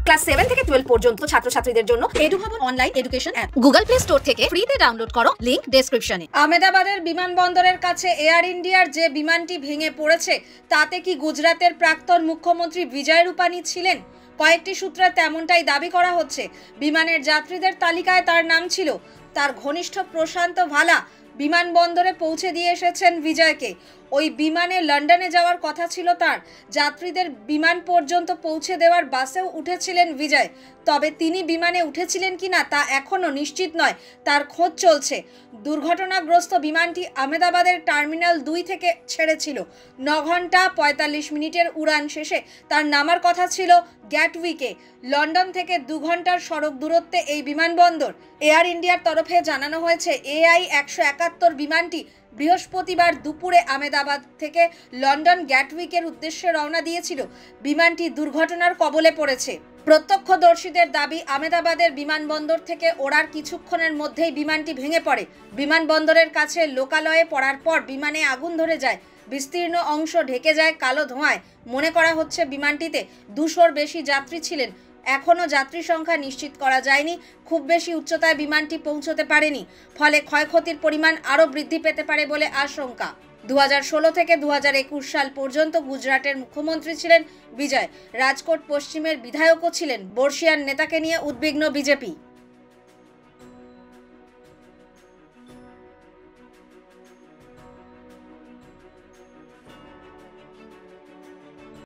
Class 7 থেকে 12 পর্যন্ত ছাত্রছাত্রীদের জন্য এডু ভবন online education app Google play store থেকে ফ্রিতে ডাউনলোড করো, লিংক ডেসক্রিপশনে। আহমেদাবাদের বিমানবন্দরের কাছে এয়ার ইন্ডিয়ার যে বিমানটি ভেঙে পড়েছে তাতে কি গুজরাটের প্রাক্তন মুখ্যমন্ত্রী বিজয় রূপানি ছিলেন? কয়েকটি সূত্রে তেমনটাই দাবি করা হচ্ছে। বিমানের যাত্রীদের তালিকায় তার নাম ছিল। তার ঘনিষ্ঠ প্রশান্ত ভালা বিমানবন্দরে পৌঁছে দিয়ে এসেছেন বিজয়কে। ওই বিমানে লন্ডনে যাওয়ার কথা ছিল তার। যাত্রীদের বিমান পর্যন্ত পৌঁছে দেওয়ার বাসেও উঠেছিলেন বিজয়। তবে তিনি বিমানে উঠেছিলেন কিনা তা এখনও নিশ্চিত নয়, তার খোঁজ চলছে। দুর্ঘটনাগ্রস্ত বিমানটি আহমেদাবাদের টার্মিনাল 2 থেকে ছেড়েছিল। 9 ঘন্টা 45 মিনিটের উড়ান শেষে তার নামার কথা ছিল গ্যাটউইকে। লন্ডন থেকে 2 ঘন্টার সড়ক দূরত্বে এই বিমানবন্দর। এয়ার ইন্ডিয়ার তরফে জানানো হয়েছে AI-171 বিমানটি বৃহস্পতিবার দুপুরে আহমেদাবাদ থেকে লন্ডন গ্যাটউইকের উদ্দেশ্যে রওনা দিয়েছিল। বিমানটি দুর্ঘটনার কবলে পড়েছে। প্রত্যক্ষদর্শীদের দাবি, আহমেদাবাদের বিমানবন্দর থেকে ওড়ার কিছুক্ষণের মধ্যেই বিমানটি ভেঙে পড়ে। বিমানবন্দরের কাছে লোকালয়ে পড়ার পর বিমানে আগুন ধরে যায়। বিস্তীর্ণ অংশ ঢেকে যায় কালো ধোঁয়ায়। মনে করা হচ্ছে বিমানটিতে 200-র বেশি যাত্রী ছিলেন। এখনও যাত্রী সংখ্যা নিশ্চিত করা যায়নি। খুব বেশি উচ্চতায় বিমানটি পৌঁছতে পারেনি, ফলে ক্ষয়ক্ষতির পরিমাণ আরও বৃদ্ধি পেতে পারে বলে আশঙ্কা। 2016 থেকে 2021 সাল পর্যন্ত গুজরাটের মুখ্যমন্ত্রী ছিলেন বিজয়। রাজকোট পশ্চিমের বিধায়কও ছিলেন। বর্ষিয়ান নেতাকে নিয়ে উদ্বিগ্ন বিজেপি।